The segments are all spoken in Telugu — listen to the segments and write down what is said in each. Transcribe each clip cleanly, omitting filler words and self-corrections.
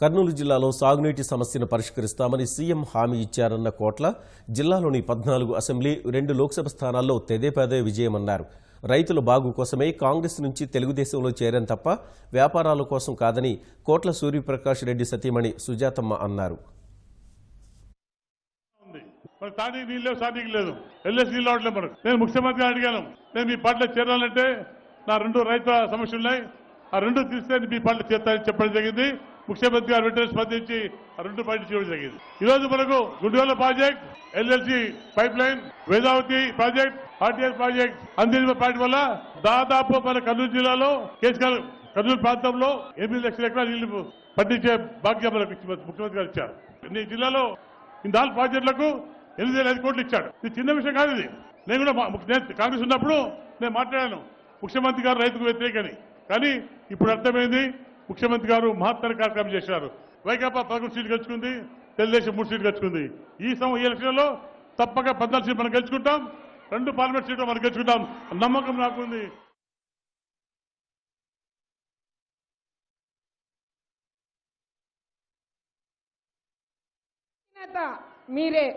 కర్నూలు జిల్లాలో సాగునీటి సమస్యను పరిష్కరిస్తామని సీఎం హామీ ఇచ్చారన్న కోట్ల జిల్లాలోని 14 అసెంబ్లీ 2 లోక్సభ స్థానాల్లో తెదేపదే విజయమన్నారు. రైతుల బాగు కోసమే కాంగ్రెస్ నుంచి తెలుగుదేశంలో చేరాం తప్ప వ్యాపారాల కోసం కాదని కోట్ల సూర్యప్రకాష్ రెడ్డి సతీమణి సుజాతమ్మ అన్నారు. నేను ముఖ్యమంత్రి అడిగాను, నేను మీ పార్టీలో చేరాలంటే నా 2 రైతుల సమస్యలు ఉన్నాయి, ఆ 2 తీస్తే మీ పార్టీలో చేస్తానని చెప్పడం జరిగింది. ముఖ్యమంత్రి గారు వెంటనే స్పందించి ఆ 2 పార్టీ చేయడం జరిగింది. ఈ రోజు మనకు గుండెల project, LLC pipe line, Vedavathi project, RTS project అందిన పార్టీ వల్ల దాదాపు మన కర్నూలు జిల్లాలో కర్నూలు ప్రాంతంలో 8 లక్షల ఎకరాల నీళ్లు పండించే భాగ్యం మనకు ముఖ్యమంత్రి గారు ఇచ్చారు. ఈ జిల్లాలో ఈ 4 ప్రాజెక్టులకు 8,500 కోట్లు ఇచ్చాడు. ఇది చిన్న విషయం కాదు. ఇది నేను కూడా కాంగ్రెస్ ఉన్నప్పుడు నేను మాట్లాడాను, ముఖ్యమంత్రి గారు రైతుకు వ్యతిరేకని. కానీ ఇప్పుడు అర్థమైంది, ముఖ్యమంత్రి గారు మహత్తర కార్యక్రమం చేశారు. వైకాపా 11 సీట్లు గెలుచుకుంది, తెలుగుదేశం 3 సీట్లు గెలుచుకుంది. ఈ ఎలక్షన్లో తప్పక 14 సీట్లు మనం గెలుచుకుంటాం, 2 పార్లమెంట్ సీట్లు మనం గెలుచుకుంటాం నమ్మకం నాకుంది. మీరే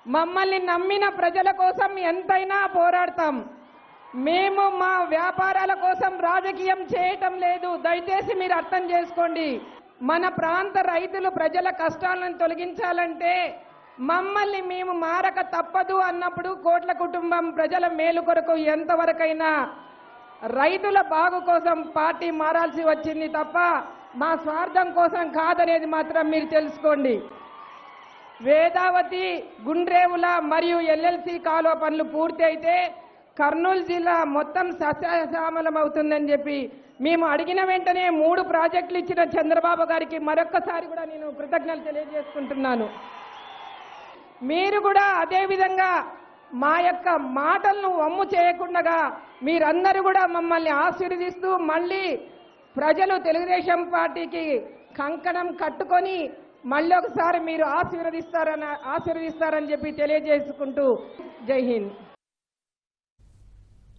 మమ్మల్ని నమ్మిన ప్రజల కోసం ఎంతైనా పోరాడతాం. మేము మా వ్యాపారాల కోసం రాజకీయం చేయటం లేదు, దయచేసి మీరు అర్థం చేసుకోండి. మన ప్రాంత రైతులు ప్రజల కష్టాలను తొలగించాలంటే మమ్మల్ని మేము మారక తప్పదు అన్నప్పుడు కోట్ల కుటుంబం ప్రజల మేలు కొరకు ఎంతవరకైనా రైతుల బాగు కోసం పార్టీ మారాల్సి వచ్చింది తప్ప మా స్వార్థం కోసం కాదనేది మాత్రం మీరు తెలుసుకోండి. వేదావతి, గుండ్రేవుల మరియు ఎల్ఎల్సి కాలువ పనులు పూర్తి అయితే కర్నూలు జిల్లా మొత్తం సస్యశ్యామలం అవుతుందని చెప్పి మేము అడిగిన వెంటనే 3 ప్రాజెక్టులు ఇచ్చిన చంద్రబాబు గారికి మరొక్కసారి కూడా నేను కృతజ్ఞతలు తెలియజేసుకుంటున్నాను. మీరు కూడా అదే విధంగా మా యొక్క మాటలను వమ్ము చేయకుండా మీరందరూ కూడా మమ్మల్ని ఆశీర్వదిస్తూ మళ్ళీ ప్రజలు తెలుగుదేశం పార్టీకి కంకణం కట్టుకొని మళ్ళీ ఒకసారి మీరు ఆశీర్వదిస్తారని చెప్పి తెలియజేసుకుంటూ జై హింద్.